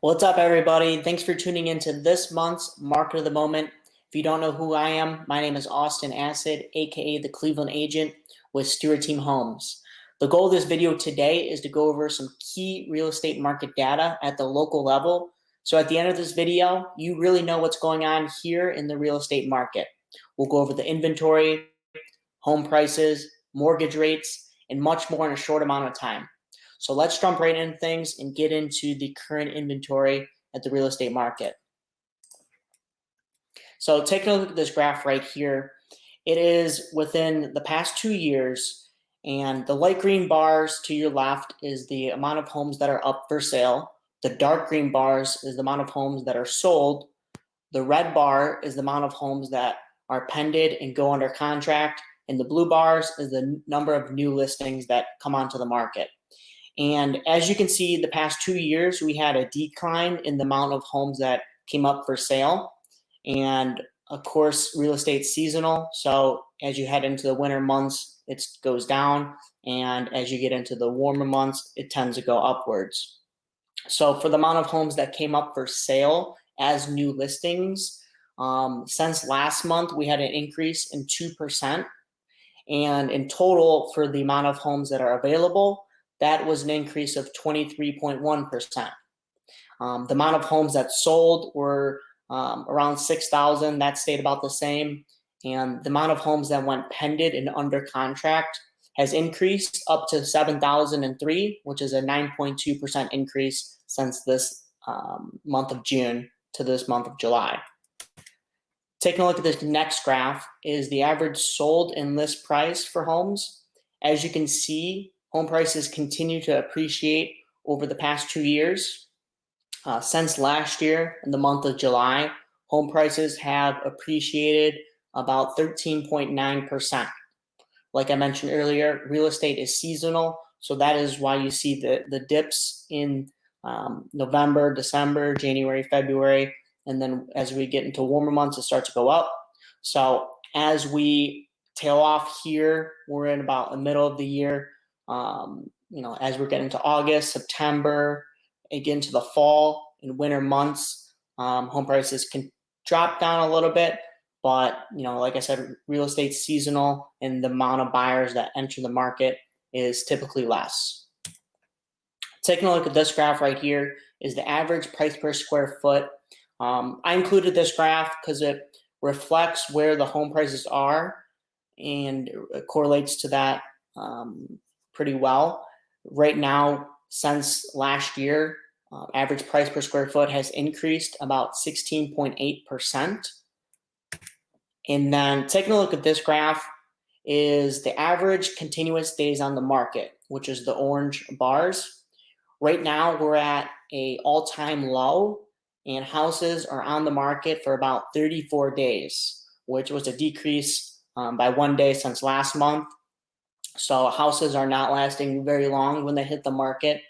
What's up, everybody? Thanks for tuning into this month's Market of the Moment. If you don't know who I am, my name is Austin Acid, aka the Cleveland Agent with Stewart Team Homes. The goal of this video today is to go over some key real estate market data at the local level. So at the end of this video, you really know what's going on here in the real estate market. We'll go over the inventory, home prices, mortgage rates, and much more in a short amount of time. So let's jump right into things and get into the current inventory at the real estate market. So taking a look at this graph right here, it is within the past 2 years, and the light green bars to your left is the amount of homes that are up for sale. The dark green bars is the amount of homes that are sold. The red bar is the amount of homes that are pended and go under contract, and the blue bars is the number of new listings that come onto the market. And as you can see, the past 2 years, we had a decline in the amount of homes that came up for sale. And of course, real estate's seasonal. So as you head into the winter months, it goes down. And as you get into the warmer months, it tends to go upwards. So for the amount of homes that came up for sale as new listings, since last month, we had an increase in 2%. And in total, for the amount of homes that are available, that was an increase of 23.1%. The amount of homes that sold were around 6,000. That stayed about the same. And the amount of homes that went pended and under contract has increased up to 7,003, which is a 9.2% increase since this month of June to this month of July. Taking a look at this next graph is the average sold and list price for homes. As you can see, home prices continue to appreciate over the past 2 years. Since last year, in the month of July, home prices have appreciated about 13.9%. Like I mentioned earlier, real estate is seasonal, so that is why you see the dips in November, December, January, February, and then as we get into warmer months, it starts to go up. So as we tail off here, we're in about the middle of the year. As we're getting into August, September, again to the fall and winter months, home prices can drop down a little bit. But, like I said, real estate's seasonal and the amount of buyers that enter the market is typically less. Taking a look at this graph right here is the average price per square foot. I included this graph because it reflects where the home prices are and it correlates to that pretty well. Right now, since last year, average price per square foot has increased about 16.8%. And then taking a look at this graph is the average continuous days on the market, which is the orange bars. Right now, we're at an all-time low, and houses are on the market for about 34 days, which was a decrease by 1 day since last month. So houses are not lasting very long when they hit the market.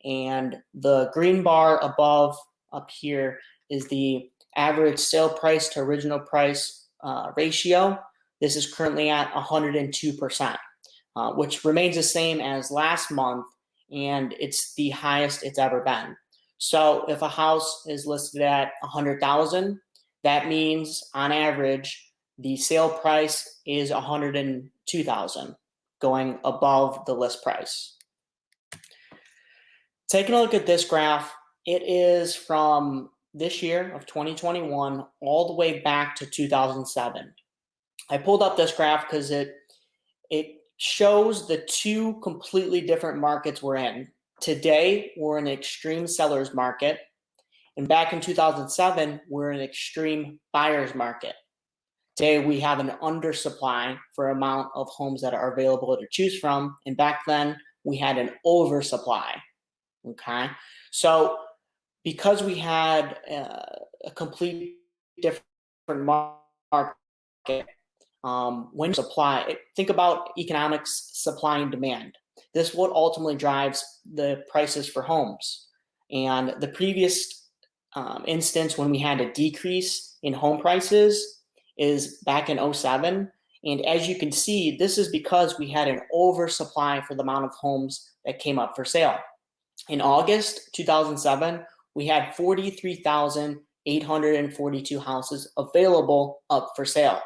And the green bar above up here is the average sale price to original price ratio. This is currently at 102%, which remains the same as last month, and it's the highest it's ever been. So if a house is listed at 100,000, that means on average the sale price is 102,000. Going above the list price. Taking a look at this graph, it is from this year of 2021 all the way back to 2007. I pulled up this graph because it shows the two completely different markets we're in. Today, we're in an extreme seller's market, and back in 2007, we're in an extreme buyer's market. Today, we have an undersupply for amount of homes that are available to choose from. And back then, we had an oversupply. Okay. So because we had a complete different market, when supply, think about economics, supply and demand. This is what ultimately drives the prices for homes. And the previous instance when we had a decrease in home prices is back in 2007. And as you can see, this is because we had an oversupply for the amount of homes that came up for sale. In August 2007, we had 43,842 houses available up for sale,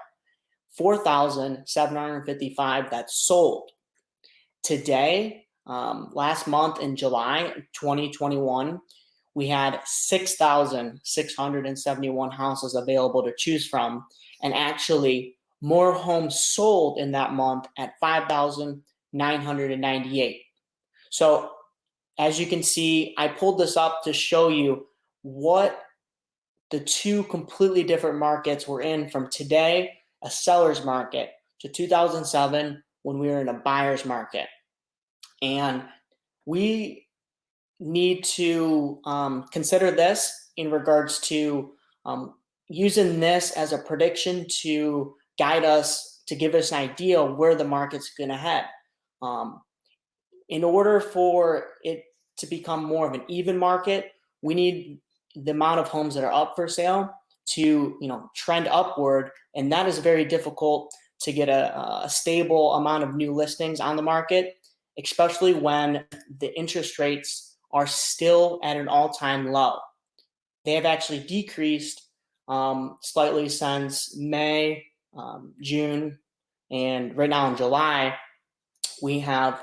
4,755 that sold. Today, last month in July 2021, we had 6,671 houses available to choose from, and actually more homes sold in that month at 5,998. So as you can see, I pulled this up to show you what the two completely different markets we're in from today, a seller's market, to 2007 when we were in a buyer's market. And we need to consider this in regards to using this as a prediction to guide us, to give us an idea where the market's going to head. In order for it to become more of an even market, we need the amount of homes that are up for sale to trend upward, and that is very difficult to get a stable amount of new listings on the market, especially when the interest rates are still at an all-time low. They have actually decreased slightly since May, June, and right now in July, we have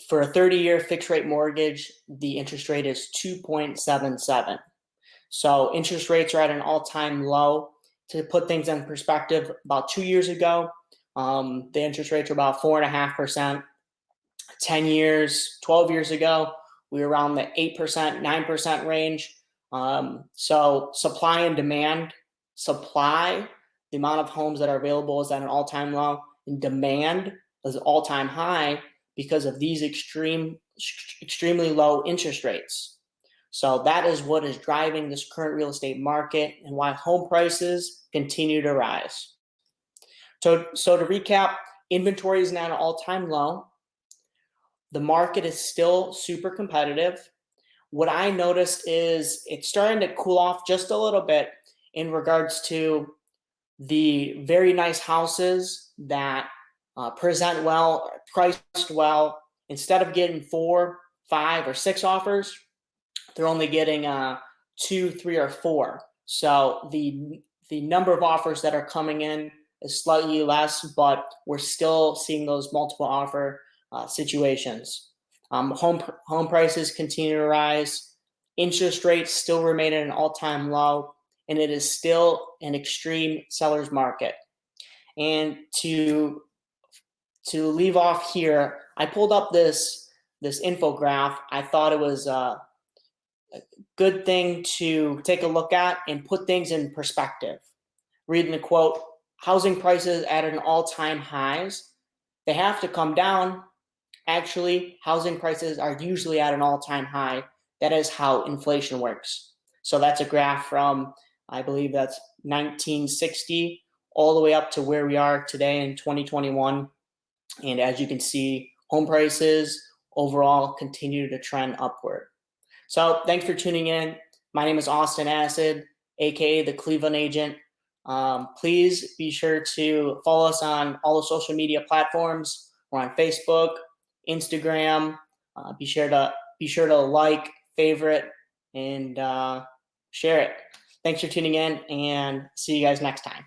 for a 30-year fixed rate mortgage, the interest rate is 2.77. So interest rates are at an all-time low. To put things in perspective, about 2 years ago, the interest rates were about 4.5%. 10 years, 12 years ago, we were around the 8%, 9% range. So supply and demand, the amount of homes that are available is at an all-time low, and demand is all-time high because of these extremely low interest rates. So that is what is driving this current real estate market and why home prices continue to rise. So to recap, inventory is now at an all-time low. The market is still super competitive. What I noticed is it's starting to cool off just a little bit in regards to the very nice houses that present well, priced well. Instead of getting 4, 5, or 6 offers, they're only getting 2, 3, or 4. So the number of offers that are coming in is slightly less, but we're still seeing those multiple offer situations. Home prices continue to rise. Interest rates still remain at an all-time low, and it is still an extreme seller's market. And to leave off here, I pulled up this infographic. I thought it was a good thing to take a look at and put things in perspective. Reading the quote, housing prices at an all-time highs. They have to come down. Actually, housing prices are usually at an all-time high. That is how inflation works. So that's a graph from, I believe that's 1960 all the way up to where we are today in 2021. And as you can see, home prices overall continue to trend upward. So thanks for tuning in. My name is Austin Acid, aka the Cleveland Agent. Please be sure to follow us on all the social media platforms. We're on Facebook, Instagram. Be sure to like, favorite, and share it. Thanks for tuning in, and see you guys next time.